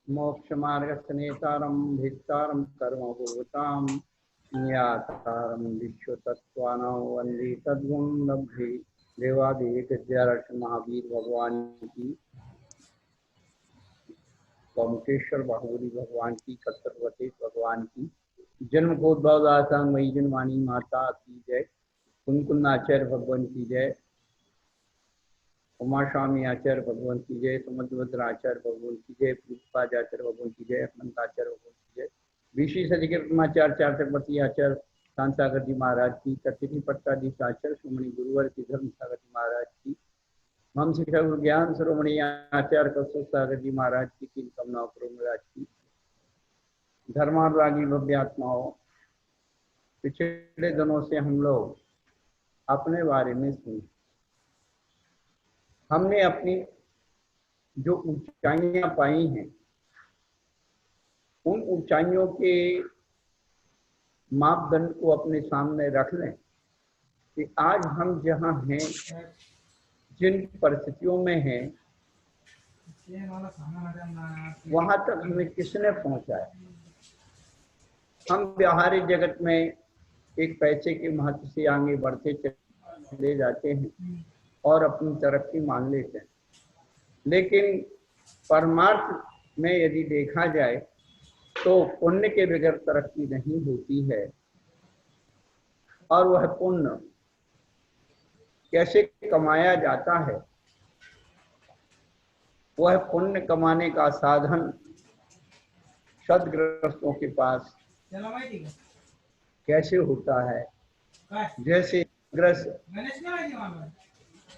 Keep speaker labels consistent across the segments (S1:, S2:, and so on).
S1: मोक्षमार्गस्य नेतारं भित्तारं कर्मभूतां ज्ञातारं विश्वतत्त्वानां वन्दे तद्गुणं लब्धे। देवादेव विद्यारण्य महावीर भगवान की, गोमकेश्वर बाहुबली भगवान की, कत्तरवती भगवान की, जन्म कोद्भव दासांग मई जनवाणी माता की जय। कुंकुन आचार्य भगवान की जय। उमा स्वामी आचार्य भगवान की जय। समुद्रभद्र आचार्य भगवान की जय। पुष्पाद आचार्य भगवान की जय। अनंत आचार्य भगवान की जय। विशि सदी के प्रथमाचार्य चक्रवर्ती आचार्य शांतागर जी महाराज की, कथिति पट्टाधीश आचार्य श्रोमणी गुरुवर की धर्म सागर जी महाराज की, हम शिक्षा गुरु ज्ञान श्रोमणी आचार्य कौशल सागर जी महाराज की तीन कमनाओं महाराज की, धर्मानुरागी भव्य आत्माओं, पिछले दिनों से हम लोग अपने बारे में सुने। हमने अपनी जो ऊंचाइयां पाई हैं, उन ऊंचाइयों के मापदंड को अपने सामने रख लें कि आज हम जहां हैं, जिन परिस्थितियों में हैं, वहां तक हमें किसने पहुंचाया। हम व्यवहारिक जगत में एक पैसे के महत्व से आगे बढ़ते चले जाते हैं और अपनी तरक्की मान लेते हैं, लेकिन परमार्थ में यदि देखा जाए तो पुण्य के बगैर तरक्की नहीं होती है। और वह पुण्य कैसे कमाया जाता है, वह पुण्य कमाने का साधन सद्ग्रस्तों के पास कैसे होता है। जैसे ग्रस्त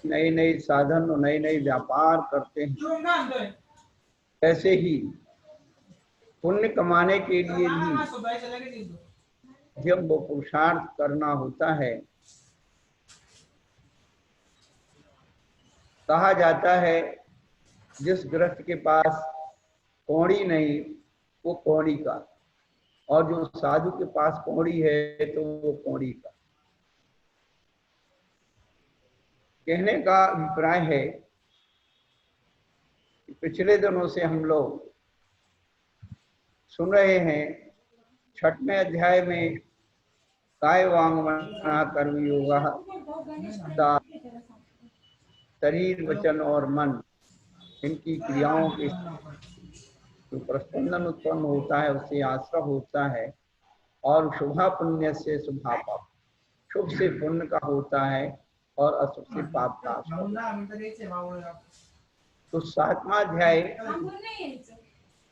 S1: नए नए साधन और नए नए व्यापार करते हैं, ऐसे ही पुण्य कमाने के लिए भी जब वो पुरुषार्थ करना होता है, कहा जाता है जिस गृहस्थ के पास कौड़ी नहीं वो कौड़ी का, और जो साधु के पास कौड़ी है तो वो कौड़ी का। कहने का अभिप्राय है कि पिछले दिनों से हम लोग सुन रहे हैं 6वें अध्याय में काय वांग मना कर्म योगा, शरीर वचन और मन, इनकी क्रियाओं के जो प्रस्पंदन उत्पन्न होता है उससे आश्रय होता है। और शुभा पुण्य से शुभा पाप, शुभ से पुण्य का होता है और अशुभ से पाप का आश्रय। तो 7वां अध्याय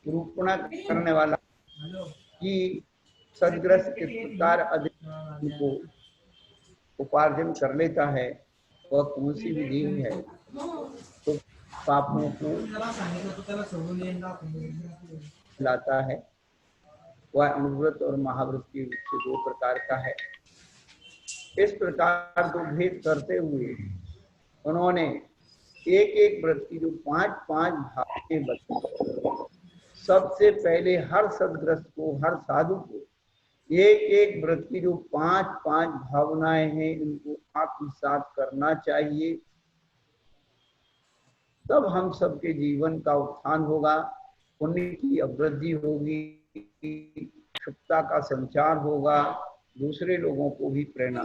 S1: निरूपण करने वाला कि सदग्रस्त किस प्रकार अधिक को उपार्जन कर लेता है, वह कौन सी विधि है। तो पापों को लाता है, वह अनुव्रत और महाव्रत के रूप से 2 प्रकार का है। इस प्रकार को भेद करते हुए उन्होंने एक एक व्रत की जो 5-5 भावनाएं बताई। सबसे पहले हर सदग्रस्त को, हर साधु को एक एक व्रत की जो 5-5 भावनाएं हैं, इनको आत्मसात करना चाहिए। तब हम सबके जीवन का उत्थान होगा, पुण्य की अभिवृद्धि होगी, शुभता का संचार होगा, दूसरे लोगों को भी प्रेरणा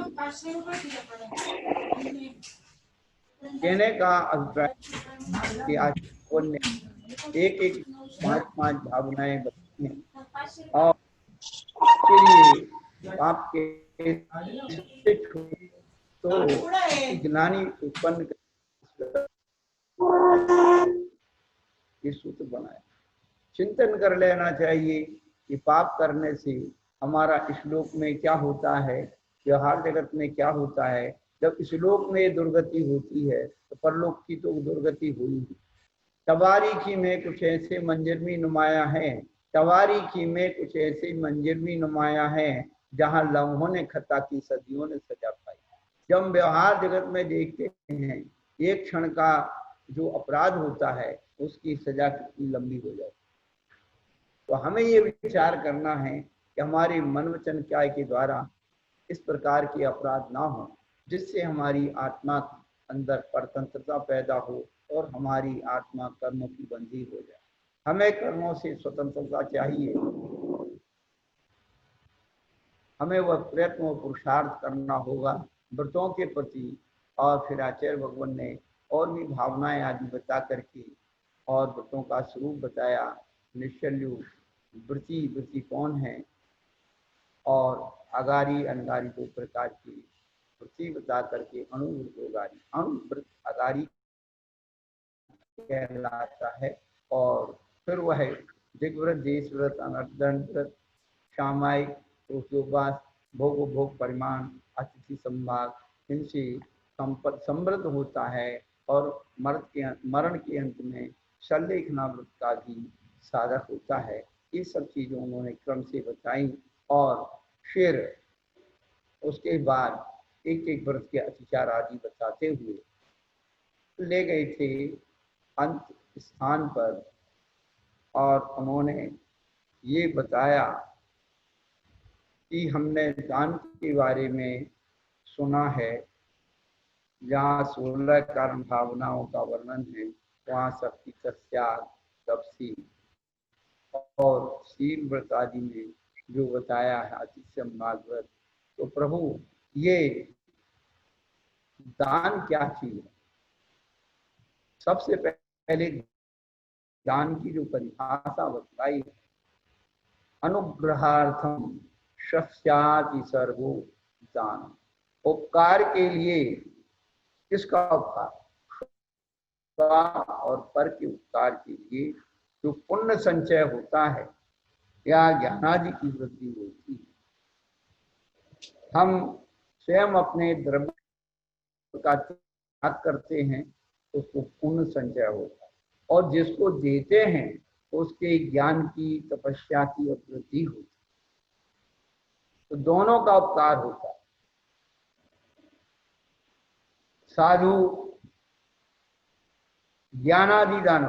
S1: मिलेगी। कहने का अभिप्राय कि आज पुण्य एक एक 5-5 भावनाएं बताई हैं और के लिए पाप के तो ज्ञानी उत्पन्न ये सूत्र बनाया। चिंतन कर लेना चाहिए कि पाप करने से हमारा इस लोक में क्या होता है, व्यवहार जगत में क्या होता है। जब इस लोक में दुर्गति होती है तो परलोक की तो दुर्गति हुई। तवारीखी में कुछ ऐसे मंजर भी नुमाया है, तवारीखी में कुछ ऐसे मंजर भी नुमाया है, जहाँ लम्हों ने खता की सदियों ने सजा पाई। जब व्यवहार जगत में देखते हैं एक क्षण का जो अपराध होता है उसकी सजा कितनी लंबी हो जाती। तो हमें ये विचार करना है कि हमारे मन वचन क्रिया के द्वारा इस प्रकार के अपराध ना हो, जिससे हमारी आत्मा अंदर परतंत्रता पैदा हो और हमारी आत्मा कर्मों की बंदी हो जाए। हमें कर्मों से स्वतंत्रता चाहिए, हमें वह प्रयत्न व पुरुषार्थ करना होगा व्रतों के प्रति। और फिर आचार्य भगवान ने और भी भावनाएं आदि बता करके और व्रतों का स्वरूप बताया। निश्चल्यु व्रती, व्रती कौन है, और अगारी अनगारी दो प्रकार की व्रती बता करके अणुव्रत अणुव्रत अगारी कहलाता है। और फिर वह दिग्व्रत, देश व्रत, अनर्दंड व्रत, सामायिक उपवास, भोग भोग परिमाण, अतिथि संभाग, इनसे समृद्ध होता है। और मरण के अंत में सल्लेखना व्रत का भी साधक होता है। ये सब चीजें उन्होंने क्रम से बताई और फिर उसके बाद एक एक व्रत के अतिचार आदि बताते हुए ले गए थे अंत स्थान पर। और उन्होंने ये बताया कि हमने दान के बारे में सुना है, जहाँ 16 कारण भावनाओं का वर्णन है, वहाँ सबकी त्याग, तपसी और शील व्रत आदि में जो बताया है अतिथ्य व्रत। तो प्रभु ये दान क्या चीज है? सबसे पहले दान की जो परिभाषा बताई है, अनुग्रहार्थम शस्याति सर्वो दान। उपकार के लिए, किसका उपकार? और पर के उपकार के लिए जो पुण्य संचय होता है या ज्ञानादि की वृद्धि होती है, हम स्वयं अपने द्रव्य का त्याग करते हैं, उसको पुण्य संचय होता है। और जिसको देते हैं उसके ज्ञान की, तपस्या की वृद्धि होती है। तो दोनों का उपकार होता है। साधु ज्ञानादि दान,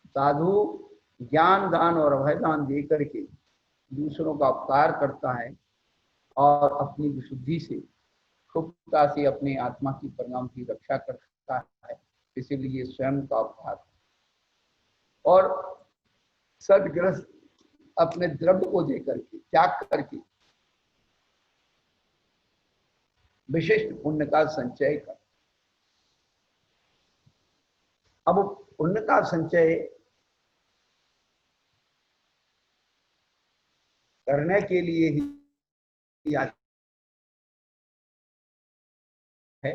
S1: साधु ज्ञान दान और अभय दान दे करके दूसरों का उपकार करता है और अपनी विशुद्धि से, क्षुब्धता से अपने आत्मा की परिणाम की रक्षा करता है, इसीलिए स्वयं का उपकार। और सदग्रस्त अपने द्रव्य को दे करके, त्याग करके विशिष्ट पुण्य का संचय कर। अब पुण्य का संचय करने के लिए ही है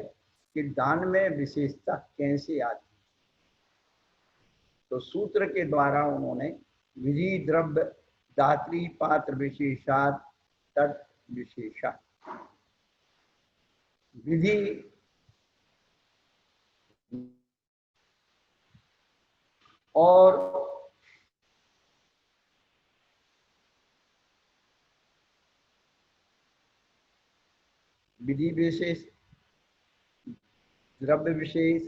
S1: कि दान में विशेषता कैसे आती। तो सूत्र के द्वारा उन्होंने विधि, द्रव्य, दात्री, पात्र विशेषात, तत् विशेषा। विधि और विधि विशेष, द्रव्य विशेष,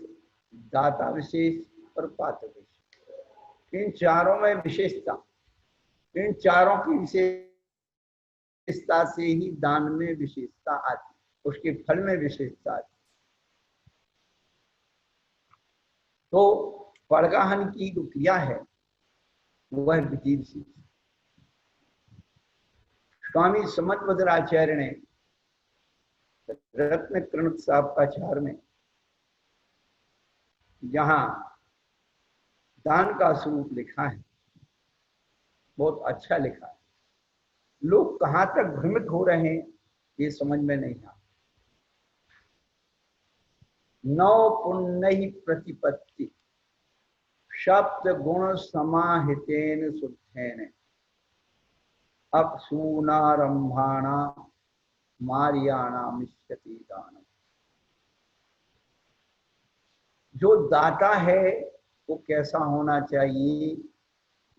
S1: दाता विशेष और पात्र विशेष, इन चारों में विशेषता, इन चारों की विशेषता से ही दान में विशेषता आती, उसके फल में विशेषता आती। तो परगाहन की जो क्रिया है वह विधि विशेष। स्वामी समदभद्राचार्य ने रत्न कृणक साहबाचार में जहां दान का स्वरूप लिखा है, बहुत अच्छा लिखा है। लोग कहां तक भ्रमित हो रहे हैं ये समझ में नहीं आता। नौ पुण्य प्रतिपत्ति सप्त गुण समाहितेन शुद्धेन अप्सूनारंभाणा मार्याणा मिष्यति दानम। जो दाता है वो कैसा होना चाहिए?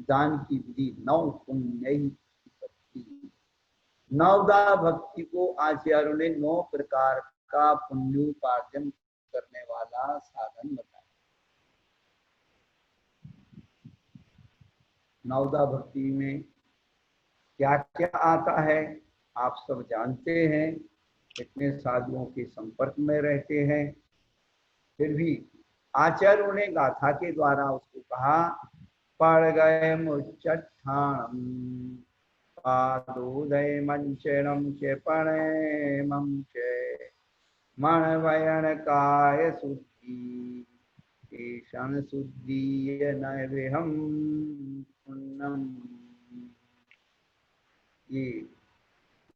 S1: दान की विधि 9 पुण्य भक्ति। नवदा भक्ति को आचार्यों ने 9 प्रकार का पुण्योपार्जन करने वाला साधन बताया। नवदा भक्ति में क्या क्या आता है आप सब जानते हैं, इतने साधुओं के संपर्क में रहते हैं, फिर भी आचार्यों ने गाथा के द्वारा उसको कहा पड़ गए मुच्चट्ठाणम पादोदय मंचनम क्षेपणे मम चे मन वयन काय शुद्धि ईशन शुद्धि नैवेहम पुण्यम। ये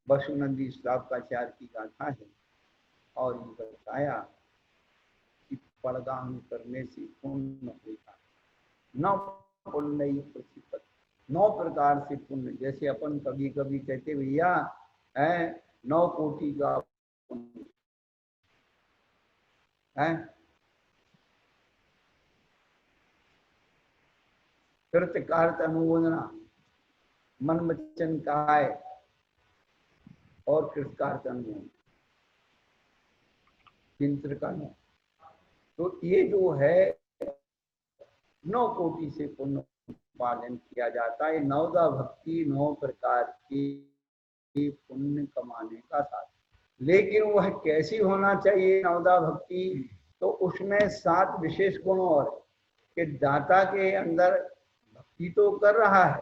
S1: वसुनंदी श्रावकाचार्य की गाथा है। और ये बताया कि पड़गान करने से पुण्य होता है। 9 पुण्य प्रतिपद, 9 प्रकार से पुण्य। जैसे अपन कभी कभी कहते भैया है 9 कोटि का पुण्य है। कृतकार्त अनुमोदना, मन वचन काय और कृतकार्त अनुमोदन, चिंत्र का 9। तो ये जो है 9 कोटि से पुण्य पालन किया जाता है। 9दा भक्ति 9 प्रकार की पुण्य कमाने का साधन। लेकिन वह कैसी होना चाहिए 9दा भक्ति? तो उसमें 7 विशेष गुण और कि दाता के अंदर भक्ति तो कर रहा है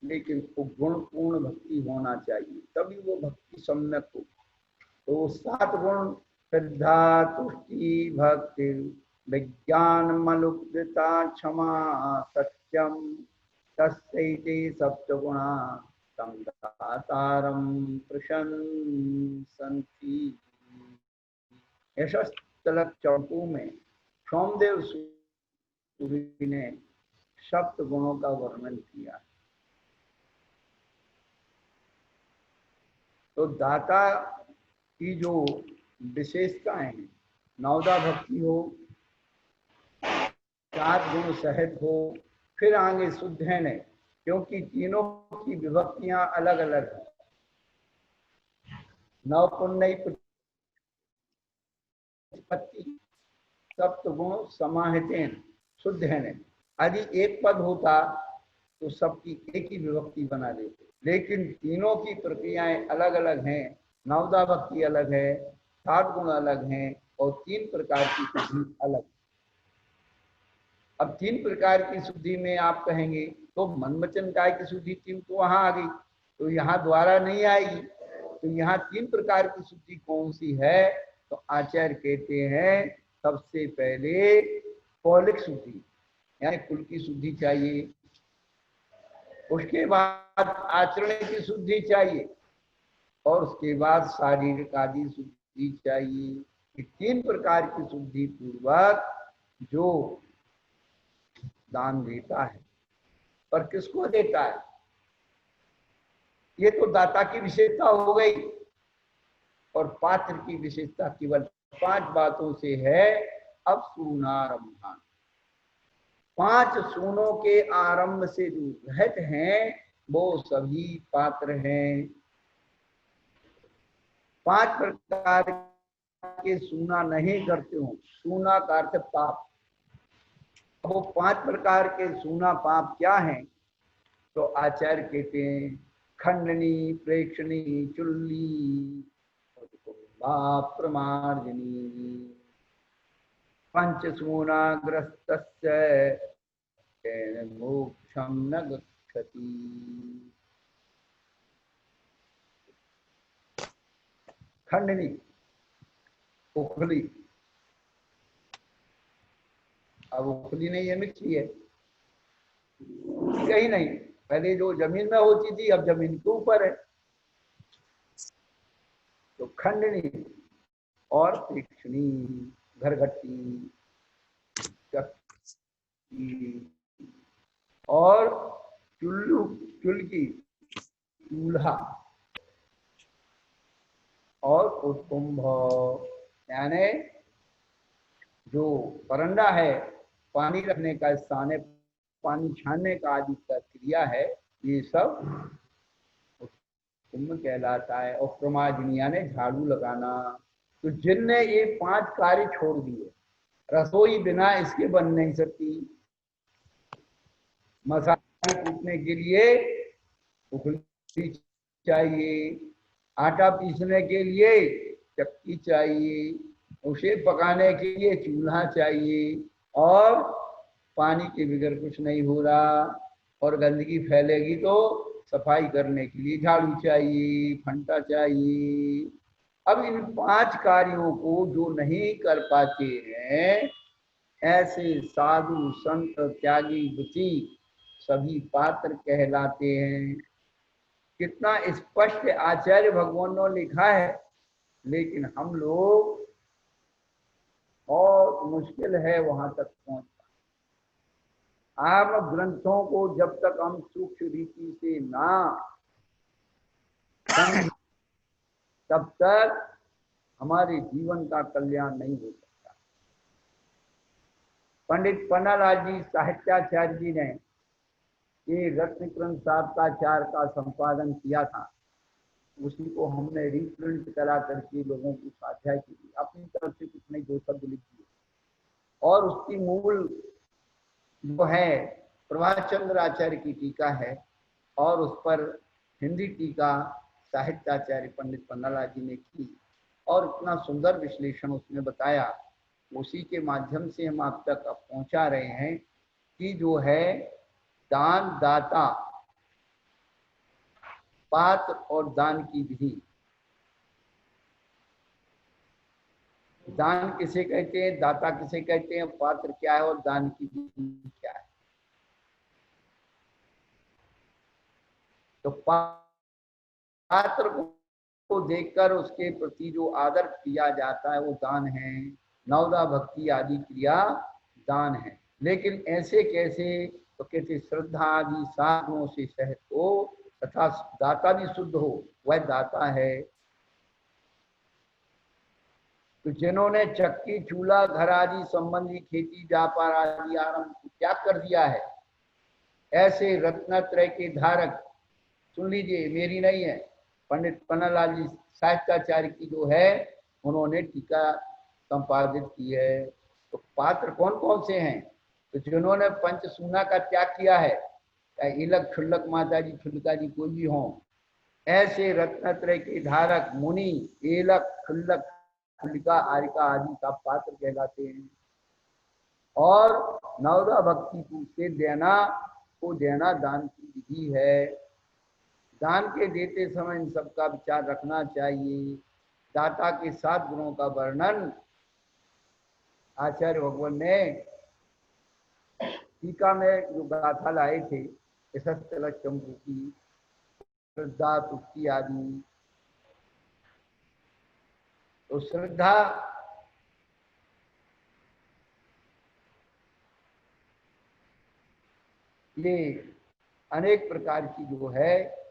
S1: लेकिन वो गुणपूर्ण भक्ति होना चाहिए, तभी वो भक्ति सम्यक हो। तो 7 गुण श्रद्धा, तुष्टि, भक्ति, विज्ञान, मलुप्तता, क्षमा, सत्यम, तस्यैते सप्तगुणा तं दातारं प्रशंसन्ति। ऐसा तलक चौकों में सोमदेव सूरी ने सप्त गुणों का वर्णन किया। तो दाता की जो विशेषताएं हैं, 9दा भक्ति हो, 4 गुण सहित हो, फिर आगे शुद्ध है नहीं, क्योंकि तीनों की विभक्तियां अलग अलग हैं। 9 पुण्य प्रतिपत्ति, सप्त गुण समाहितेन शुद्ध है नहीं। यदि एक पद होता तो सबकी एक ही विभक्ति बना देते, लेकिन तीनों की प्रक्रियाएं अलग अलग हैं। 9दा भक्ति अलग है, 7 गुण अलग हैं और 3 प्रकार की शुद्धि अलग। अब 3 प्रकार की शुद्धि में आप कहेंगे तो मन वचन काय की शुद्धि 3 तो वहां आ गई, तो यहाँ द्वारा नहीं आएगी। तो यहाँ 3 प्रकार की शुद्धि कौन सी है? तो आचार्य कहते हैं सबसे पहले कौलिक शुद्धि, यानी कुल की शुद्धि चाहिए। उसके बाद आचरण की शुद्धि चाहिए और उसके बाद शारीरिक आदि शुद्धि चाहिए। ये 3 प्रकार की शुद्धि पूर्वक जो दान देता है, पर किसको देता है? ये तो दाता की विशेषता हो गई। और पात्र की विशेषता केवल 5 बातों से है। अब सूनारंभान, 5 सूनों के आरंभ से जो रहत हैं वो सभी पात्र हैं। 5 प्रकार के सूना नहीं करते हो। सूना का अर्थ पाप। वो 5 प्रकार के सूना पाप क्या हैं? तो आचार्य कहते हैं खंडनी, प्रेक्षणी, चुल्ली, प्रमार्जनी, पंचसूनाग्रस्तस्य मोक्षं न गच्छति। खंडनी, उखली, अब उखली नहीं है, मिट्टी है, कहीं नहीं। पहले जो जमीन में होती थी अब जमीन के ऊपर है। तो खंडनी और तीक्ष्णी, घरघट्टी, और चुल्लू, चुल्की, चूल्हा और उत्कुंभ, यानी जो परंडा है, पानी रखने का स्थान है, पानी छानने का आदि का क्रिया है, ये सब उत्कुंभ कहलाता है। और प्रमार्जनी यानी झाड़ू लगाना। तो जिनने ये 5 कार्य छोड़ दिए, रसोई बिना इसके बन नहीं सकती। मसाले कूटने के लिए उखली चाहिए, आटा पीसने के लिए चक्की चाहिए, उसे पकाने के लिए चूल्हा चाहिए, और पानी के बगैर कुछ नहीं हो रहा, और गंदगी फैलेगी तो सफाई करने के लिए झाड़ू चाहिए, फंटा चाहिए। अब इन 5 कार्यों को जो नहीं कर पाते हैं, ऐसे साधु संत त्यागी ब्रती सभी पात्र कहलाते हैं। कितना स्पष्ट आचार्य भगवान ने लिखा है, लेकिन हम लोग बहुत मुश्किल है वहां तक पहुंचना। आम ग्रंथों को जब तक हम सूक्ष्म रीति से ना समझ, तब तक हमारे जीवन का कल्याण नहीं हो सकता। पंडित पन्नालाल जी साहित्याचार्य जी ने ये रत्नकृंत साप्ताचार का संपादन किया था, उसी को हमने रीप्रिंट करा करके लोगों को स्वाध्याय की, अपनी तरफ से कुछ नहीं, 2 शब्द लिख दिए। और उसकी मूल जो है प्रभात चंद्र आचार्य की टीका है, और उस पर हिंदी टीका साहित्याचार्य पंडित पन्नालाल जी ने की, और इतना सुंदर विश्लेषण उसने बताया। उसी के माध्यम से हम आप तक अब पहुंचा रहे हैं कि जो है दान, दाता, पात्र और दान की विधि। दान किसे कहते हैं, दाता किसे कहते हैं, पात्र क्या है और दान की विधि क्या है। तो पात्र को देखकर उसके प्रति जो आदर किया जाता है वो दान है। नवदा भक्ति आदि क्रिया दान है। लेकिन ऐसे कैसे, तो कहते श्रद्धा आदि साधनों से सहित हो तथा दाता भी शुद्ध हो, वह दाता है। तो जिन्होंने चक्की, चूल्हा, घर आदि संबंधी खेती, व्यापार आदि आरंभ त्याग कर दिया है, ऐसे रत्नत्रय के धारक, सुन लीजिए मेरी नहीं है, पंडित पन्नालाल जी साहित्याचार्य की जो है, उन्होंने टीका संपादित की है। तो पात्र कौन कौन से हैं, तो जिन्होंने पंचसूना का त्याग किया है, चाहे इलक, क्षुल्लक, माता जी, क्षुल्लका जी कोई भी हों, ऐसे रत्नत्रय के धारक मुनि एलक, क्षुल्लक, क्षुल्लिका, आरिका आदि का पात्र कहलाते हैं। और नवदा भक्ति से देना को देना दान की विधि है। दान के देते समय इन सबका विचार रखना चाहिए। दाता के 7 गुणों का वर्णन आचार्य भगवान ने टीका में जो गाथा लाए थे, चंपू की, श्रद्धा, तुष्टि आदि। तो श्रद्धा ये अनेक प्रकार की जो है,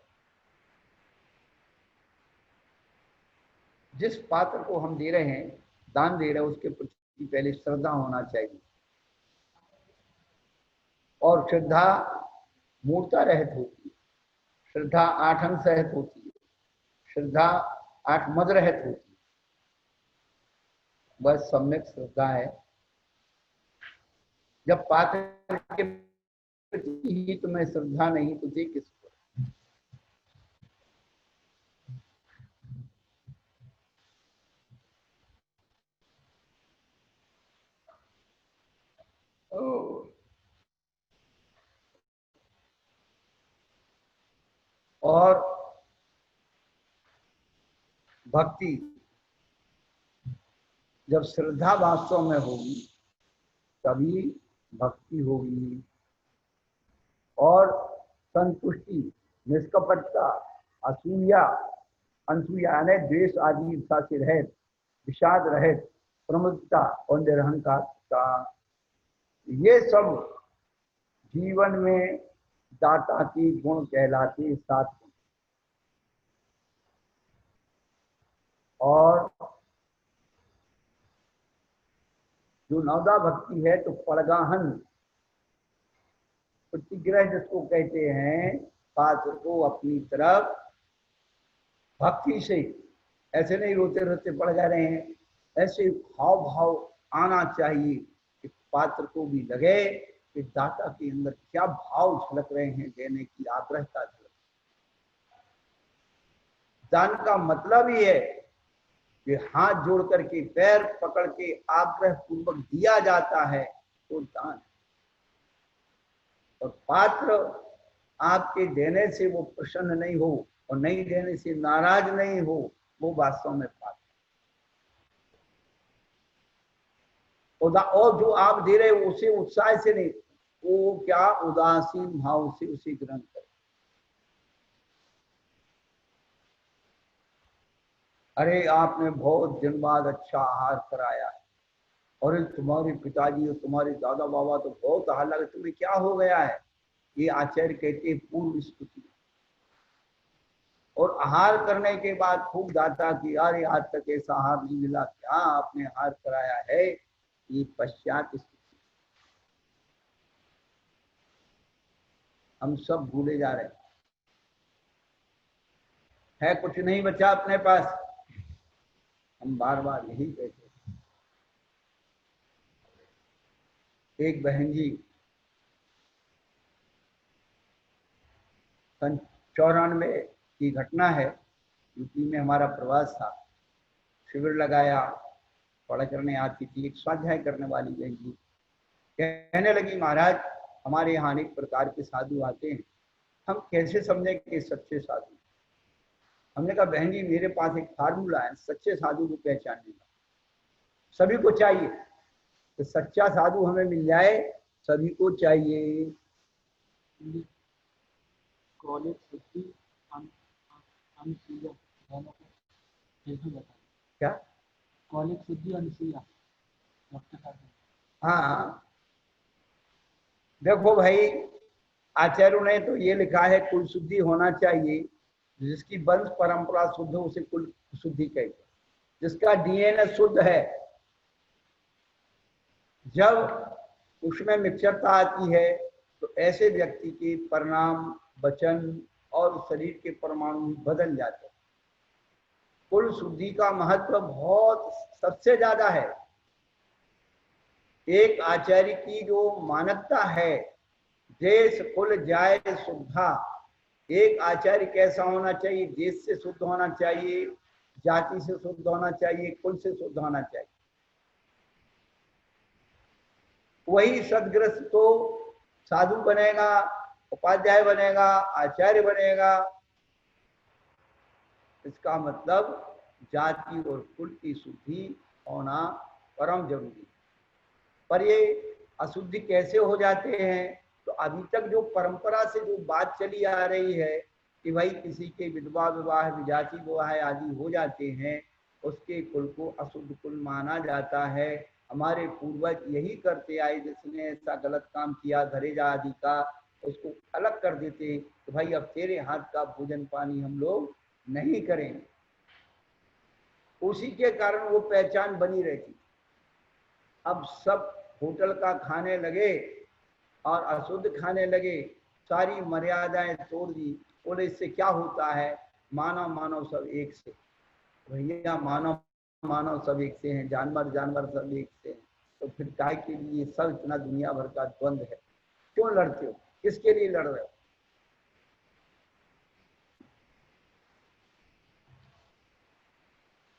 S1: जिस पात्र को हम दे रहे हैं, दान दे रहे हैं, उसके प्रति पहले श्रद्धा होना चाहिए। और श्रद्धा मूर्ता रहित होती है, श्रद्धा 8 अंग सहित होती है, श्रद्धा 8 मद रहित होती है। बस सम्यक श्रद्धा है। जब पात्र के प्रति ही तुम्हें श्रद्धा नहीं तो दे किसको। और भक्ति, जब श्रद्धा वास्तव में होगी तभी भक्ति होगी। और संतुष्टि, निष्कपटता, असूया, अनसूया यानी द्वेष आदि ईर्षा से रहित, विषाद रहित, प्रमुखता और निरहंकारता, ये सब जीवन में दाता के गुण कहलाते 7 गुण। और जो नवदा भक्ति है तो पड़गाहन, प्रतिग्रह जिसको कहते हैं, पात्र को अपनी तरफ भक्ति से, ऐसे नहीं रोते रोते पड़ जा रहे हैं, ऐसे हाव भाव आना चाहिए कि पात्र को भी लगे कि दाता के अंदर क्या भाव झलक रहे हैं, देने की आग्रहता झलक। दान का मतलब ही है कि हाथ जोड़ करके, पैर पकड़ के आग्रह पूर्वक दिया जाता है, तो दान। और पात्र आपके देने से वो प्रसन्न नहीं हो और नहीं देने से नाराज नहीं हो, वो वास्तव में पात्र। और जो आप दे रहे हो उसे उत्साह से नहीं, वो क्या उदासीन भाव से उसे ग्रहण करें। अरे आपने बहुत दिन बाद अच्छा आहार कराया है, और तुम्हारे पिताजी और तुम्हारे दादा बाबा तो बहुत आहार लगे, तुम्हें क्या हो गया है? ये आचार्य कहते पूर्व स्तुति। और आहार करने के बाद खूब गाता कि अरे आज तक ऐसा आहार नहीं मिला, क्या आपने आहार कराया है, ये पश्चात स्तुति। हम सब भूले जा रहे है, कुछ नहीं बचा अपने पास। हम बार बार यही कहते हैं। एक बहन जी 94 की घटना है, यूपी में हमारा प्रवास था, शिविर लगाया, पढ़ा करने आती थी, एक स्वाध्याय करने वाली बहन जी कहने लगी, महाराज हमारे यहाँ अनेक प्रकार के साधु आते हैं, हम कैसे समझें कि सच्चे साधु? हमने कहा बहन जी मेरे पास एक फार्मूला है सच्चे साधु को पहचानने का। सभी को चाहिए तो सच्चा साधु हमें मिल जाए, सभी को चाहिए। क्या कॉलेज शुद्धि अनुसूया? हाँ देखो भाई, आचार्यों ने तो ये लिखा है कुल शुद्धि होना चाहिए, जिसकी वंश परंपरा शुद्ध हो उसे कुल शुद्धि कहते, जिसका डीएनए शुद्ध है। जब उसमें मिक्सचरता आती है तो ऐसे व्यक्ति के परिणाम, वचन और शरीर के परमाणु बदल जाते हैं। कुल शुद्धि का महत्व बहुत सबसे ज्यादा है। एक आचार्य की जो मानकता है, देश कुल जाए शुद्धा। एक आचार्य कैसा होना चाहिए? देश से शुद्ध होना चाहिए, जाति से शुद्ध होना चाहिए, कुल से शुद्ध होना चाहिए। वही सदग्रस्त तो साधु बनेगा, उपाध्याय बनेगा, आचार्य बनेगा। इसका मतलब जाति और कुल की शुद्धि होना परम जरूरी। पर ये अशुद्धि कैसे हो जाते हैं? तो अभी तक जो परंपरा से जो बात चली आ रही है कि भाई किसी के विधवा विवाह, विजाति विवाह आदि हो जाते हैं, उसके कुल को अशुद्ध कुल माना जाता है। हमारे पूर्वज यही करते आए, जिसने ऐसा गलत काम किया धरेजा आदि का, उसको अलग कर देते तो भाई अब तेरे हाथ का भोजन पानी हम लोग नहीं करेंगे। उसी के कारण वो पहचान बनी रहती। अब सब होटल का खाने लगे और अशुद्ध खाने लगे, सारी मर्यादाएं तोड़ दी। बोले इससे क्या होता है? मानव मानव सब एक से। भैया मानव मानव सब एक से हैं, जानवर जानवर सब एक से हैं, तो फिर काय के लिए सब इतना दुनिया भर का द्वंद्व है? क्यों लड़ते हो? किसके लिए लड़ रहे हो?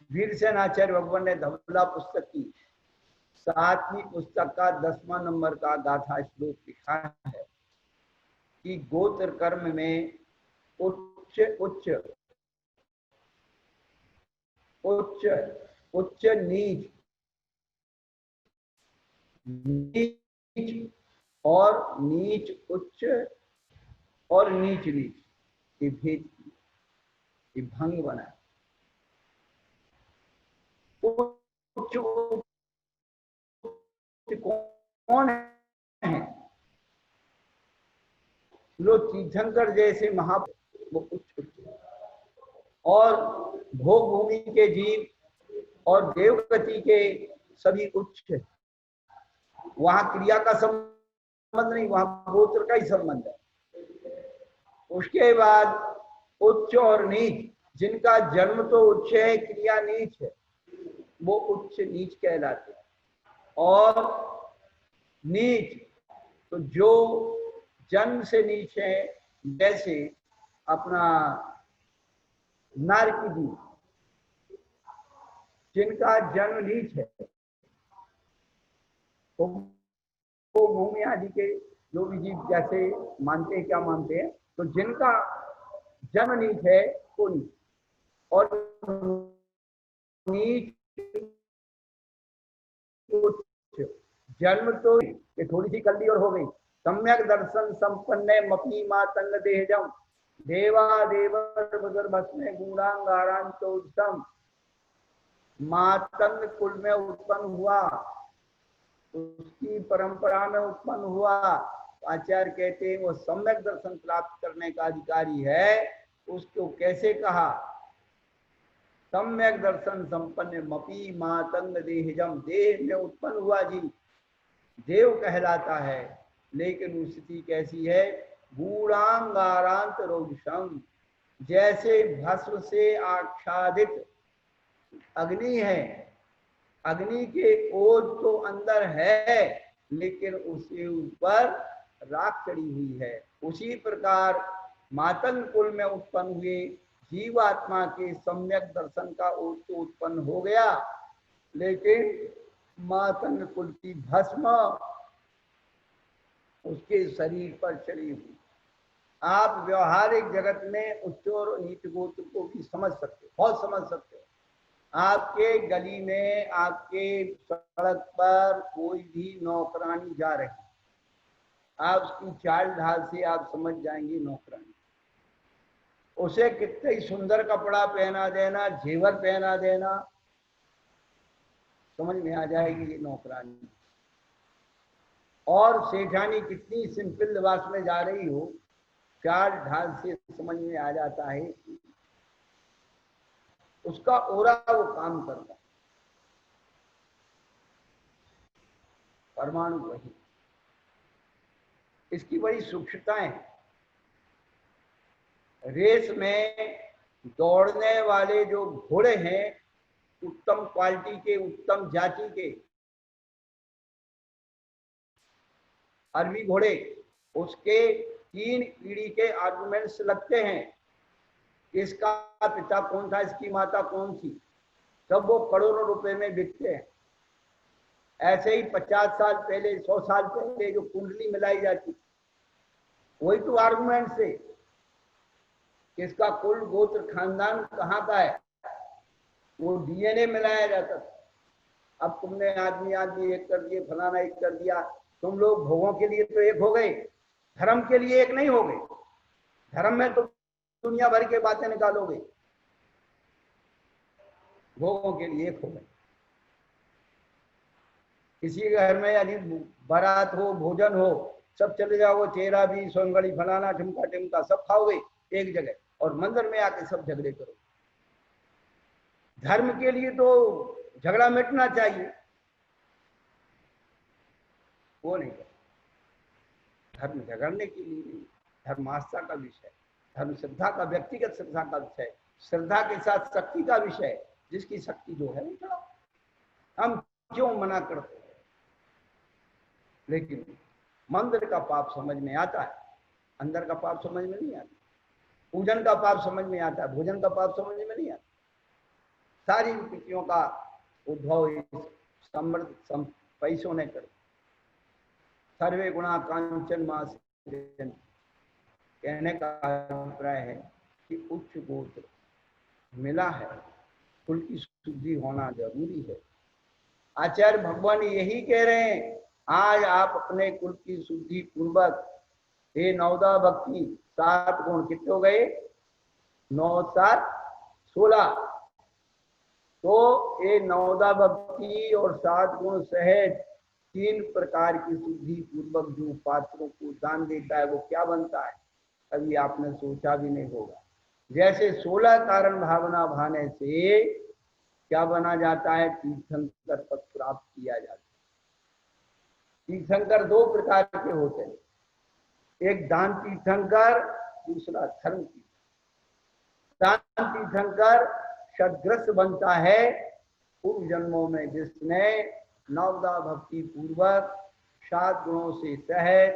S1: वीरसेन आचार्य भगवान ने धवला पुस्तक की 7वीं पुस्तक का 10वां नंबर का गाथा श्लोक लिखा है कि गोत्र कर्म में उच्च उच्च उच्च उच्च नीच नीच और नीच उच्च और नीच नीच ये भेद, ये भंग बना। उच्च कौन है? लो तीर्थंकर जैसे महापुरुष वो उच्च उच्च, और भोग भूमि के जीव और देवगति के सभी उच्च है। वहां क्रिया का संबंध नहीं, वहां गोत्र का ही संबंध है। उसके बाद उच्च और नीच, जिनका जन्म तो उच्च है, क्रिया नीच है, वो उच्च नीच कहलाते हैं। और नीच तो जो जन्म से नीच है, जैसे अपना नारकी, जिनका जन्म नीच है, वो भूमि आदि के जो भी जीव जैसे मानते हैं, क्या मानते हैं, तो जिनका जन्म नीच है वो नीच, और नीच जन्म तो ये थोड़ी सी कर ली और हो गई। सम्यक दर्शन संपन्न मपी मातंग देहजम देवा देवर भस्मे गुणांगारांतोत्तम। मातंग कुल में उत्पन्न हुआ, उसकी परंपरा में उत्पन्न हुआ। आचार्य कहते हैं वो सम्यक दर्शन प्राप्त करने का अधिकारी है। उसको कैसे कहा? सम्यक दर्शन संपन्न मपी मातंग देहजम, देह में उत्पन्न हुआ जीव देव कहलाता है, लेकिन स्थिति कैसी है? गूढ़ांगारांत रोषम, जैसे भस्म से आच्छादित अग्नि है, अग्नि के ओज तो अंदर है लेकिन उसके ऊपर राख चढ़ी हुई है। उसी प्रकार मातंग कुल में उत्पन्न हुए जीवात्मा के सम्यक दर्शन का ओज तो उत्पन्न हो गया, लेकिन मातंग कुल की भस्म उसके शरीर पर चढ़ी हुई। आप व्यवहारिक जगत में उच्च और नीच गोत्र को भी समझ सकते हो, बहुत समझ सकते हो। आपके गली में, आपके सड़क पर कोई भी नौकरानी जा रही, आप उसकी चाल ढाल से आप समझ जाएंगे नौकरानी। उसे कितने सुंदर कपड़ा पहना देना, जेवर पहना देना, समझ में आ जाएगी ये नौकरानी। और सेठानी कितनी सिंपल लिबास में जा रही हो, चाल ढाल से समझ में आ जाता है उसका ओरा वो काम करता है। परमाणु वही, इसकी बड़ी सूक्ष्मताएं। रेस में दौड़ने वाले जो घोड़े हैं, उत्तम क्वालिटी के, उत्तम जाति के अरबी घोड़े, उसके 3 पीढ़ी के आर्गुमेंट्स लगते हैं। इसका पिता कौन था, इसकी माता कौन थी, सब वो करोड़ों रुपए में बिकते हैं। ऐसे ही 50 साल पहले, 100 साल पहले जो कुंडली मिलाई जाती, वही तो आर्गुमेंट से किसका कुल गोत्र खानदान कहाँ का है, वो डीएनए मिलाया जाता था। अब तुमने आदमी आदमी एक कर दिए, फलाना एक कर दिया, तुम लोग भोगों के लिए तो एक हो गए, धर्म के लिए एक नहीं हो गए। धर्म में तो दुनिया भर के बातें निकालोगे, भोगों के लिए एक हो गए। किसी घर में यदि बारात हो, भोजन हो, सब चले जाओगे, चेहरा भी, सोनगढ़ी, फलाना, ठुमका टिमका सब खाओगे एक जगह, और मंदिर में आके सब झगड़े करो। धर्म के लिए तो झगड़ा मिटना चाहिए, वो नहीं कर। धर्म झगड़ने के लिए नहीं, धर्म आस्था का विषय, धर्म श्रद्धा का, व्यक्तिगत श्रद्धा का विषय, श्रद्धा के साथ शक्ति का विषय। जिसकी शक्ति जो है वो चढ़ाओ, हम क्यों मना करते हैं? लेकिन मंदिर का पाप समझ में आता है, अंदर का पाप समझ में नहीं आता। पूजन का पाप समझ में आता है, भोजन का पाप समझ में नहीं आता। सारी विकृतियों का उद्भव समृद्ध पैसों ने कर। सर्वे गुणा कांचन मास, कहने का अभिप्राय है कि उच्च गोत्र मिला है, कुल की शुद्धि होना जरूरी है। आचार्य भगवान यही कह रहे हैं, आज आप अपने कुल की शुद्धि पूर्वक, हे नवदा भक्ति 7 गुण कितने हो गए, 9 7 16, तो ये नवदा भक्ति और 7 गुण सहित 3 प्रकार की शुद्धि पूर्वक जो पात्रों को दान देता है वो क्या बनता है, कभी आपने सोचा भी नहीं होगा। जैसे 16 कारण भावना भाने से क्या बना जाता है, तीर्थंकर पद प्राप्त किया जाता है। तीर्थंकर 2 प्रकार के होते हैं, एक दान तीर्थंकर, दूसरा धर्म तीर्थंकर। दान तीर्थंकर सदग्रस्त बनता है पूर्व जन्मों में जिसने नवदा भक्ति पूर्वक 7 गुणों से सहित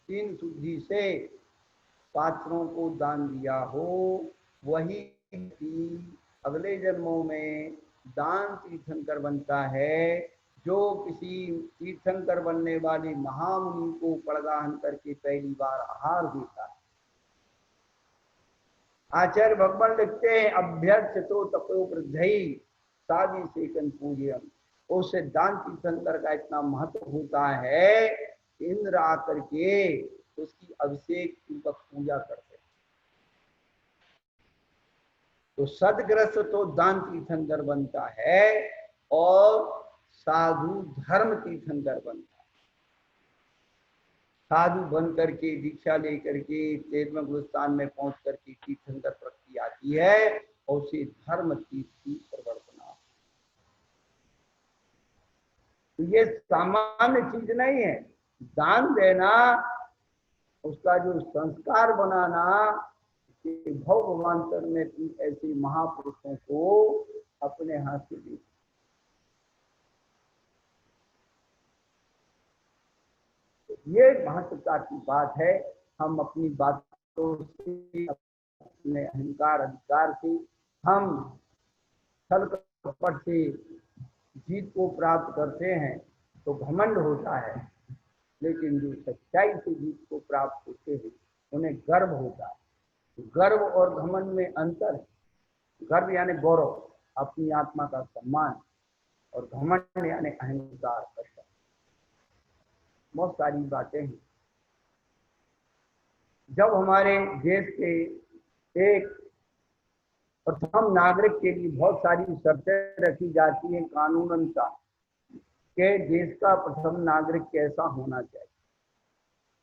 S1: 3 शुद्धि से पात्रों को दान दिया हो। वही अगले जन्मों में दान तीर्थंकर बनता है जो किसी तीर्थंकर बनने वाले महामुनि को कड़गाहन करके पहली बार आहार देता है। आचार्य भगवान लिखते हैं, अभ्यर्थ तो तपो वृद्धि शादी सेकन पूज्यम। उससे दान तीर्थंकर का इतना महत्व होता है, इंद्र आकर के उसकी अभिषेक पूर्वक पूजा करते हैं। तो सदग्रस्त तो दान तीर्थंकर बनता है और साधु धर्म तीर्थंकर बनता है। साधु बन करके दीक्षा लेकर के 13वें गुरुस्थान में पहुंच करके तीर्थंकर प्रगति आती है और उसे धर्म तीर्थ की प्रवर्तना। तो ये सामान्य चीज नहीं है। दान देना, उसका जो संस्कार बनाना, भव भवान्तर में ऐसे महापुरुषों को अपने हाथ से दी। ये महत्वता की बात है। हम अपनी बातों से, अपने अहंकार अधिकार से, हम छल कपट से जीत को प्राप्त करते हैं तो घमंड होता है, लेकिन जो सच्चाई से जीत को प्राप्त होते हैं उन्हें गर्व होता है। गर्व और घमंड में अंतर है। गर्व यानी गौरव, अपनी आत्मा का सम्मान, और घमंड यानी अहंकार, कष्ट। बहुत सारी बातें हैं। जब हमारे देश के एक प्रथम नागरिक के लिए बहुत सारी शर्तें रखी जाती हैं कानून अनुसार कि देश का प्रथम नागरिक कैसा होना चाहिए,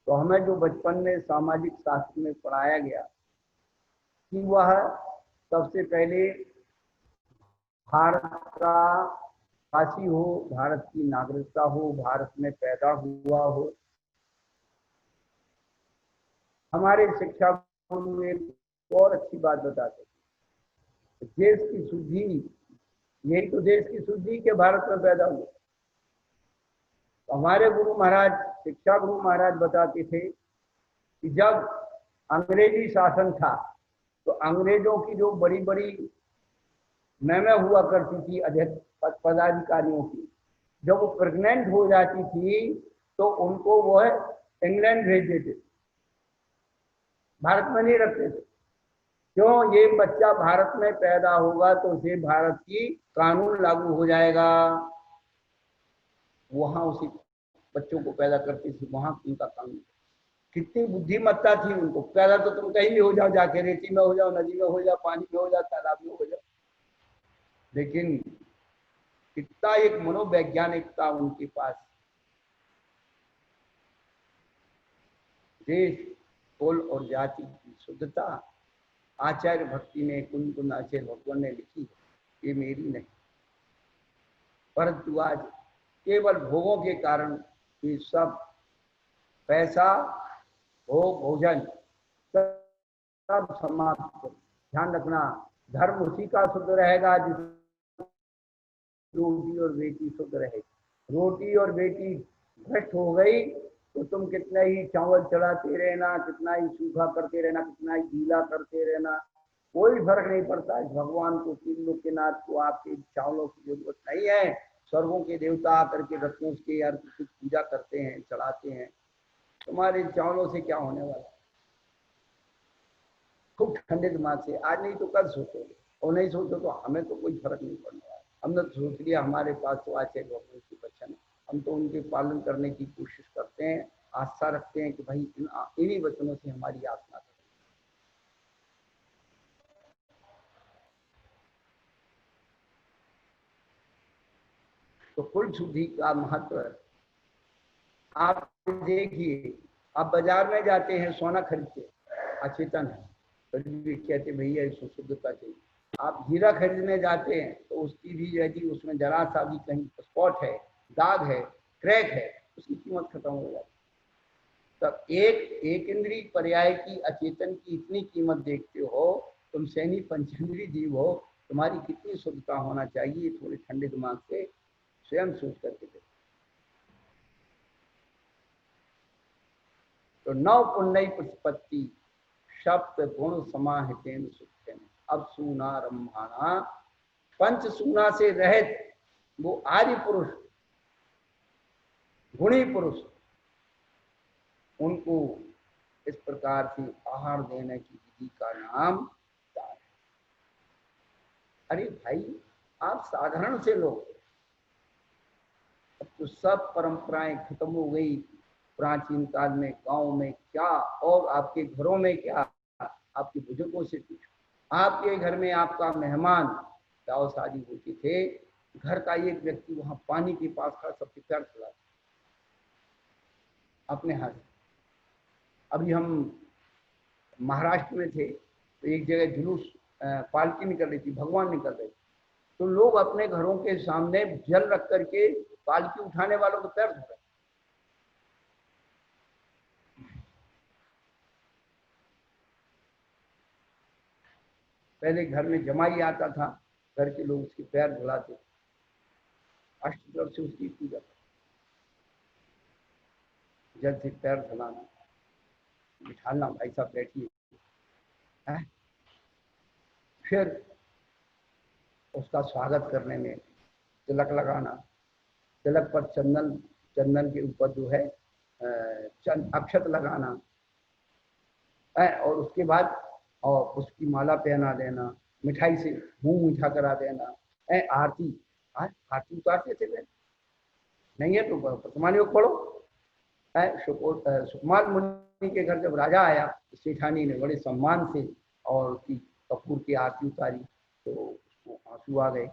S1: तो हमें जो बचपन में सामाजिक शास्त्र में पढ़ाया गया कि वह सबसे पहले भारत का वासी हो, भारत की नागरिकता हो, भारत में पैदा हुआ हो। हमारे शिक्षा गुरु एक और अच्छी बात बताते हैं, देश की शुद्धि, यही तो देश की शुद्धि के भारत में पैदा हुआ। तो हमारे गुरु महाराज, शिक्षा गुरु महाराज बताते थे कि जब अंग्रेजी शासन था तो अंग्रेजों की जो बड़ी बड़ी मैमें हुआ करती थी अध्यक्ष पदाधिकारियों की, जब वो प्रेग्नेंट हो जाती थी तो उनको वो इंग्लैंड भेज देते, भारत में नहीं रखते थे। क्यों? ये बच्चा भारत में पैदा होगा तो उसे भारत की कानून लागू हो जाएगा। वहां उसी बच्चों को पैदा करती थी, वहां उनका कानून। कितनी बुद्धिमत्ता थी उनको। पैदा तो तुम कहीं भी हो जाओ, जाके रेती में हो जाओ, नदी में हो जाओ, पानी में हो जाओ, तालाब में हो जाओ, लेकिन कितना एक मनोवैज्ञानिकता उनके पास। देश, कुल और जाति की शुद्धता आचार्य भक्ति में कुंद कुंद आचार्य भगवान ने लिखी है, ये मेरी नहीं। परंतु आज केवल भोगों के कारण ये सब पैसा, भोग, भोजन सब समाप्त। ध्यान रखना, धर्म उसी का शुद्ध रहेगा जिस रोटी और बेटी शुद्ध रहेगी। रोटी और बेटी भ्रष्ट हो गई तो तुम कितना ही चावल चढ़ाते रहना, कितना ही सूखा करते रहना, कितना ही गीला करते रहना, कोई फर्क नहीं पड़ता है। भगवान को, तीन लोक के नाथ को आपके चावलों की जरूरत नहीं है। स्वर्गों के देवता आकर के रत्नों के यार कुछ पूजा करते हैं, चढ़ाते हैं, तुम्हारे चावलों से क्या होने वाला। खूब ठंडे दिमाग से, आज नहीं तो कल सोचोगे, और नहीं सोचो तो हमें तो कोई फर्क नहीं पड़ने वाला। हमने तो सोच लिया हमारे पास तो आचार्य भगवान के वचन, हम तो उनके पालन करने की कोशिश करते हैं, आस्था रखते हैं कि भाई इन्हीं वचनों से हमारी आत्मा है। तो कुल शुद्धि का महत्व है। आप देखिए, आप बाजार में जाते हैं, सोना खरीदते, अचेतन है, फिर भी कहते भैया इसको शुद्धता चाहिए। आप हीरा खरीदने जाते हैं तो उसकी भी यदि उसमें जरा सा भी कहीं स्पॉट है, दाग है, क्रैक है, उसकी कीमत खत्म हो जाती। तब एक इंद्रिय पर्याय की अचेतन की इतनी कीमत देखते हो, तुम सैनी पंचेंद्रीय जीव हो, तुम्हारी कितनी शुद्धता होना चाहिए, थोड़े ठंडे दिमाग से स्वयं सोच करके देखो। तो नव पुण्य प्रतिपत्ति सप्त गुण समाहितेन सुखेन। अब सूना रम्भाना, पंच सूना से रहित वो आदि पुरुष गुणी पुरुष, उनको इस प्रकार से आहार देने की विधि का नाम दान है। अरे भाई, आप साधारण से लोग, अब तो सब परंपराएं खत्म हो गई। प्राचीन काल में गांव में क्या और आपके घरों में क्या, आपके बुजुर्गों से पूछो। आपके घर में आपका मेहमान दाव शादी होती थे, घर का एक व्यक्ति वहां पानी के पास खड़ा सबके पैर छुड़ा अपने हाथ। अभी हम महाराष्ट्र में थे तो एक जगह जुलूस पालकी निकल रही थी, भगवान निकल रहे थे, तो लोग अपने घरों के सामने जल रख करके पालकी उठाने वालों को पैर धो रहे। पहले घर में जमाई आता था, घर के लोग उसके पैर धुलाते, अष्टोत्तर से उसकी पूजा, जल से पैर धुलाना, बिठाना, भाई साहब बैठिए, फिर उसका स्वागत करने में तिलक लगाना, तिलक पर चंदन, चंदन के ऊपर जो है अक्षत लगाना, और उसके बाद और उसकी माला पहना देना, मिठाई से मुंह मीठा करा देना, आरती, आरती उतारते थे वे, नहीं है तो वर्तमान योग पढ़ो। सुकुमार मुनि के घर जब राजा आया, सेठानी ने बड़े सम्मान से और उसकी कपूर की आरती उतारी तो उसको आंसू आ गए,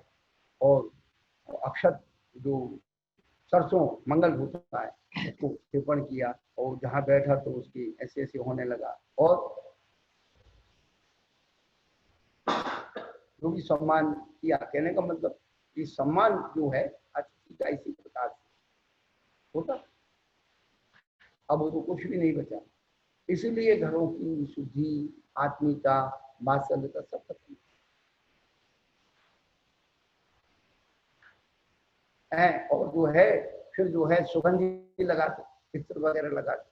S1: और अक्षत जो सरसों मंगल होता है उसको टिप्पण किया, और जहाँ बैठा तो उसकी ऐसे ऐसे होने लगा, और जो भी सम्मान किया। कहने का मतलब कि सम्मान जो है अतिथि का इसी प्रकार से होता। अब वो तो कुछ भी नहीं बचा, इसलिए घरों की शुद्धि, आत्मीयता, वात्सल्यता सब खत्म है। और जो है फिर जो है सुगंधी लगाते, चित्र वगैरह लगाते,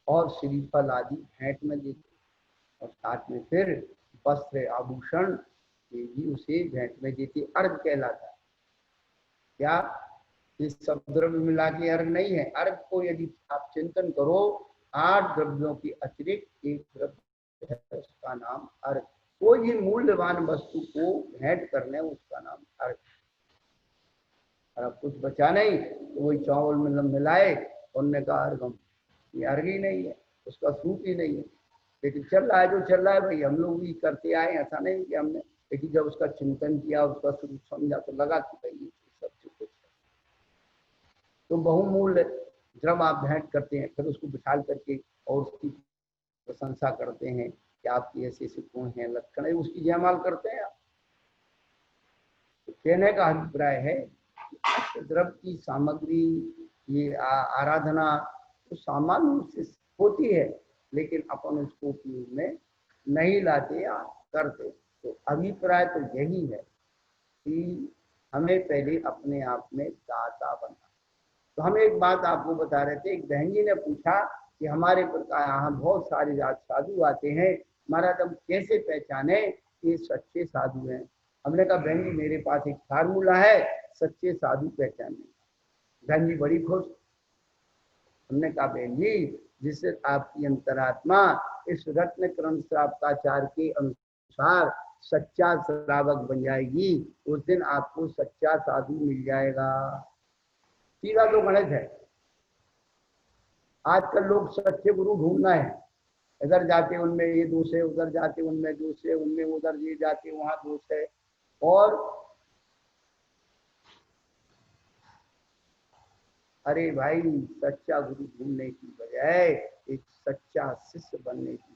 S1: और श्रीफल आदि भेंट में देते, और साथ में फिर वस्त्र आभूषण ये भी उसे भेंट में देती। अर्घ कहलाता है। क्या इस सब द्रव्य मिला के अर्घ नहीं है। अर्घ को यदि आप चिंतन करो, 8 द्रव्यों की अतिरिक्त एक द्रव्य है, उसका नाम अर्घ। कोई भी मूल्यवान वस्तु को भेंट करने, उसका नाम अर्घ। और अब कुछ बचा नहीं तो वही चावल में मिलाए, उनने कहा अर्घ, ये अर्घ ही नहीं है, उसका सूप ही नहीं है। लेकिन चल रहा है जो चल रहा है भाई, हम लोग भी करते आए, ऐसा नहीं कि हमने, लेकिन जब उसका चिंतन किया, उसका स्वरूप समझा तो लगा कि भाई ये सब कुछ। तो बहुमूल्य द्रव्य आप भेंट करते हैं, फिर उसको बिठाल करके और उसकी प्रशंसा करते हैं कि आपकी ऐसे ऐसे गुण हैं, लक्षण है, उसकी जयमाल करते हैं आप। तो कहने का अभिप्राय है कि द्रव्य की सामग्री, ये आराधना तो सामान्य रूप से होती है, लेकिन अपन उसको उपयोग में नहीं लाते या करते। तो अभिप्राय तो यही है कि हमें पहले अपने आप में दाता बनना। तो हम एक बात आपको बता रहे थे, एक बहन जी ने पूछा कि हमारे प्रकार यहाँ बहुत सारे साधु आते हैं, महाराज हम कैसे पहचाने कि सच्चे साधु हैं। हमने कहा बहन जी मेरे पास एक फार्मूला है सच्चे साधु पहचानने का। बहन जी बड़ी खुश। हमने कहा बहन जी, जिससे आपकी अंतरात्मा इस रत्न कर्ण श्रावकाचार के अनुसार सच्चा श्रावक बन जाएगी, उस दिन आपको सच्चा साधु मिल जाएगा। सीधा तो गणित है। आजकल लोग सच्चे गुरु ढूंढना है, इधर जाके उनमें ये दोष है, उधर जाके उनमें दोष है, उनमें उधर ये जाके वहां दोष है। और अरे भाई, सच्चा गुरु ढूंढने की बजाय एक सच्चा शिष्य बनने की,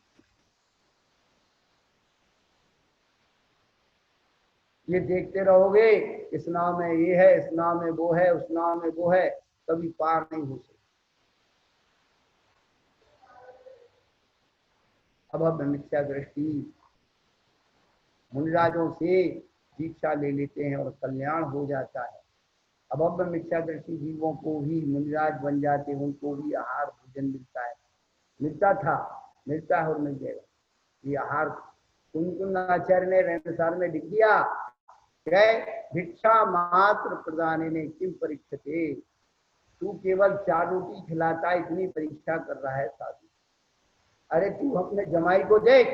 S1: ये देखते रहोगे इस नाव में ये है, इस नाव में वो है, उस नाव में वो है, कभी पार नहीं हो सकते। अब मिथ्या दृष्टि, मुनिराजों से दीक्षा ले लेते हैं और कल्याण हो जाता है। अब मिथ्या दृष्टि जीवों को भी मुनिराज बन जाते, उनको भी आहार भोजन मिलता है, मिलता था, मिलता है और मिल जाएगा। ये आहार कुंकुन आचार्य ने रहनसार में लिख दिया, भिक्षा मात्र प्रदान ने किम परीक्षते, तू केवल 4 रोटी खिलाता है, इतनी परीक्षा कर रहा है साधु। अरे तू अपने जमाई को देख,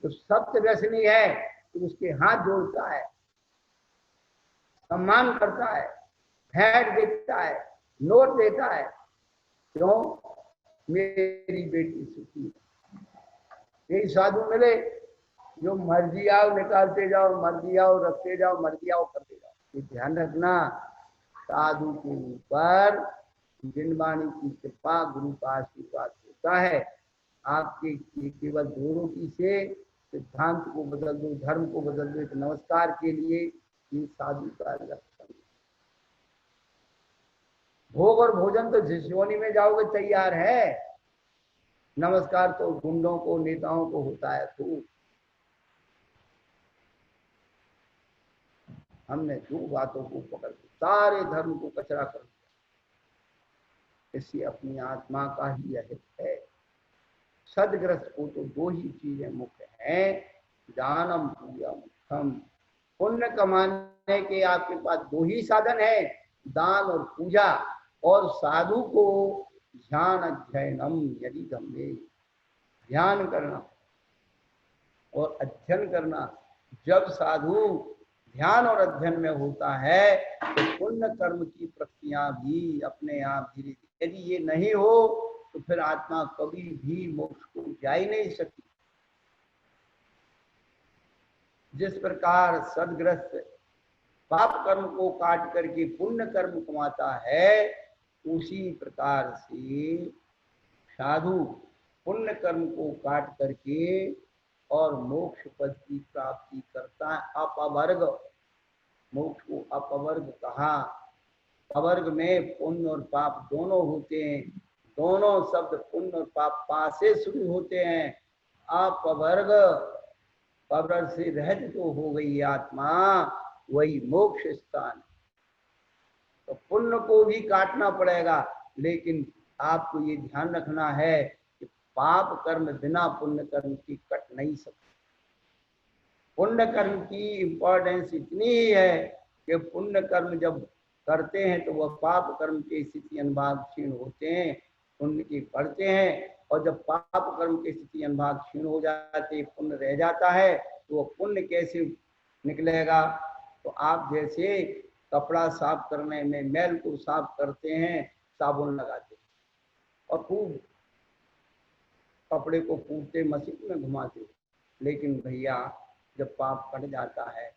S1: तो सत्य व्यसनी है, तू उसके हाथ जोड़ता है, सम्मान करता है, भेंट देता है, नोट देता है। क्यों? मेरी बेटी सुखी। यही साधु मिले जो मर्जी आओ निकालते जाओ, मर्जी आओ रखते जाओ, मर्जी आओ करते जाओ। ये ध्यान रखना, साधु के ऊपर जिनवाणी की कृपा, गुरु का आशीर्वाद होता है। आपके केवल 2 रोटी से सिद्धांत को बदल दो, धर्म को बदल दो, एक नमस्कार के लिए, ये साधु का लक्षण। भोग और भोजन तो जिस योनि में जाओगे तैयार है, नमस्कार तो गुंडों को, नेताओं को होता है। तो हमने 2 बातों को पकड़ के सारे धर्म को कचरा कर दिया। इससे अपनी आत्मा का ही हित है। सदग्रस्त को तो 2 ही चीजें मुख्य हैं, दानम पूजा मुख्यम। पुण्य कमाने के आपके पास 2 ही साधन है, दान और पूजा। और साधु को ध्यान अध्ययनम, यदि गम्य, ध्यान करना और अध्ययन करना। जब साधु ध्यान और अध्ययन में होता है तो पुण्य कर्म की प्रक्रिया भी अपने आप धीरे धीरे, यदि ये नहीं हो तो फिर आत्मा कभी भी मोक्ष को जा ही नहीं सकती। जिस प्रकार सदग्रस्त पाप कर्म को काट करके पुण्य कर्म कमाता है, उसी प्रकार से साधु पुण्य कर्म को काट करके और मोक्ष पद की प्राप्ति करता है। अपवर्ग, मोक्ष को अपवर्ग कहा। अवर्ग में पुण्य और पाप दोनों होते हैं। दोनों शब्द पुण्य और पाप पा से शुरू होते हैं। अपवर्ग, पवर से रहित तो हो गई आत्मा, वही मोक्ष स्थान। तो पुण्य को भी काटना पड़ेगा, लेकिन आपको ये ध्यान रखना है कि पाप कर्म बिना पुण्य कर्म की कट नहीं सकते। पुण्य कर्म की इंपॉर्टेंस इतनी ही है कि पुण्य कर्म जब करते हैं तो वह पाप कर्म के स्थिति अनुभाग क्षीण होते हैं, पुण्य के बढ़ते हैं। और जब पाप कर्म के स्थिति अनुभाग क्षीण हो जाते, पुण्य रह जाता है, तो वह पुण्य कैसे निकलेगा? तो आप जैसे कपड़ा साफ करने में मैल को साफ करते हैं, साबुन लगाते हैं और खूब कपड़े को कूटते, मशीन में घुमाते, लेकिन भैया जब पाप कट जाता है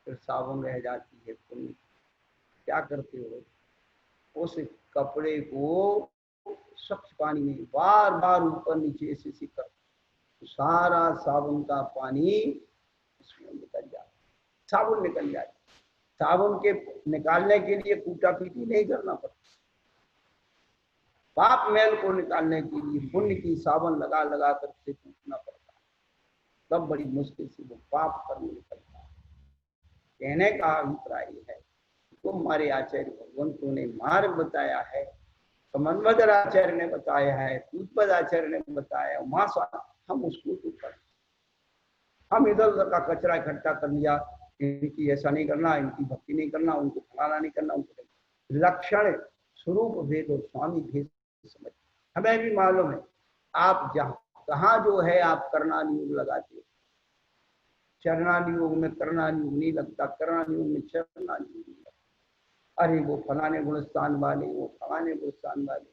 S1: फिर साबुन रह जाती है पुण्य। क्या करते हो? उस कपड़े को स्वच्छ पानी में बार बार ऊपर नीचे ऐसे कर, तो सारा साबुन का पानी उसमें निकल जाता, साबुन निकल जाती। साबुन के निकालने के लिए कूटा पीटी नहीं करना पड़ता। पाप मैल को निकालने के लिए पुण्य की साबुन लगा लगा कर उसे कूटना पड़ता है, तब बड़ी मुश्किल से वो पाप कर्म निकलता है। कहने का अभिप्राय है, तुम्हारे आचार्य भगवंतों ने मार्ग बताया है, समन्वय आचार्य ने बताया है, पूजपद आचार्य ने बताया, हम उसको तो करें। हम इधर उधर का कचरा इकट्ठा कर लिया, इनकी ऐसा नहीं करना, इनकी भक्ति नहीं करना, उनको फलाना नहीं करना, उनको लक्षण स्वरूप भेद और स्वामी भेद समझ। हमें भी मालूम है आप जहाँ कहाँ जो है आप करणानि योग लगाते हो। चरणानि योग में करणानि योग नहीं लगता, करणानि योग में चरणानि योग नहीं लगता। अरे वो फलाने गुणस्थान वाले, वो फलाने गुणस्थान वाले।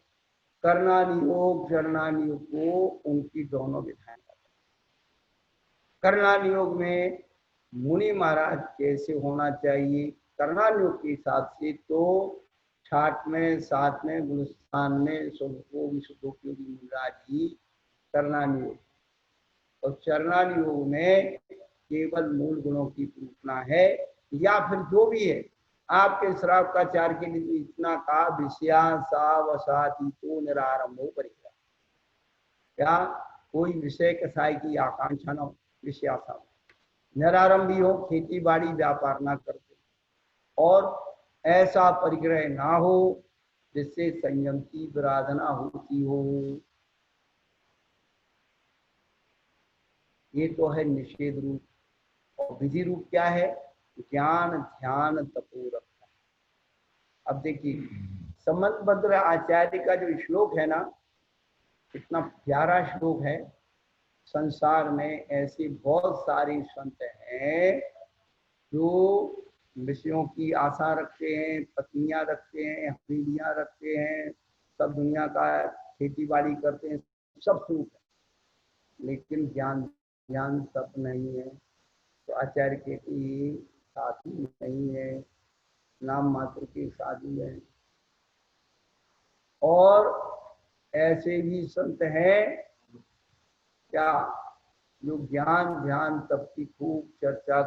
S1: करणानि योग चरणानि योग को उनकी दोनों विधाएं। करणानि योग में मुनि महाराज कैसे होना चाहिए, करणानि योग के हिसाब से तो छाट में, साथ में, गुणस्थान में विशुद्धोपयोगी महाराज ही करणानि योग। और चरणानि योग में केवल मूल गुणों की पूछना है, या फिर जो भी है आपके श्रावकाचार्य के लिए इतना का विषया सावसाती तो निरारंभो परिग्रह। क्या कोई विषय कसाय की आकांक्षा न हो, विषयासा निरारंभी हो, खेती बाड़ी व्यापार ना करते, और ऐसा परिग्रह ना हो जिससे संयम की विराधना होती हो। ये तो है निषेध रूप। और विधि रूप क्या है? ज्ञान ध्यान तपो रखना। अब देखिए, संबंधभद्र आचार्य का जो श्लोक है ना, इतना प्यारा श्लोक है। संसार में ऐसे बहुत सारे संत हैं जो विषयों की आशा रखते हैं, पत्नियां रखते हैं, हवेलियां रखते हैं, सब दुनिया का खेती बाड़ी करते हैं, सब सुख है, लेकिन ज्ञान ज्ञान सब नहीं है। तो आचार्य के साथी नहीं है, नाम मात्र के साधु है। और ऐसे भी संत हैं क्या, जो ज्ञान ध्यान तब की खूब चर्चा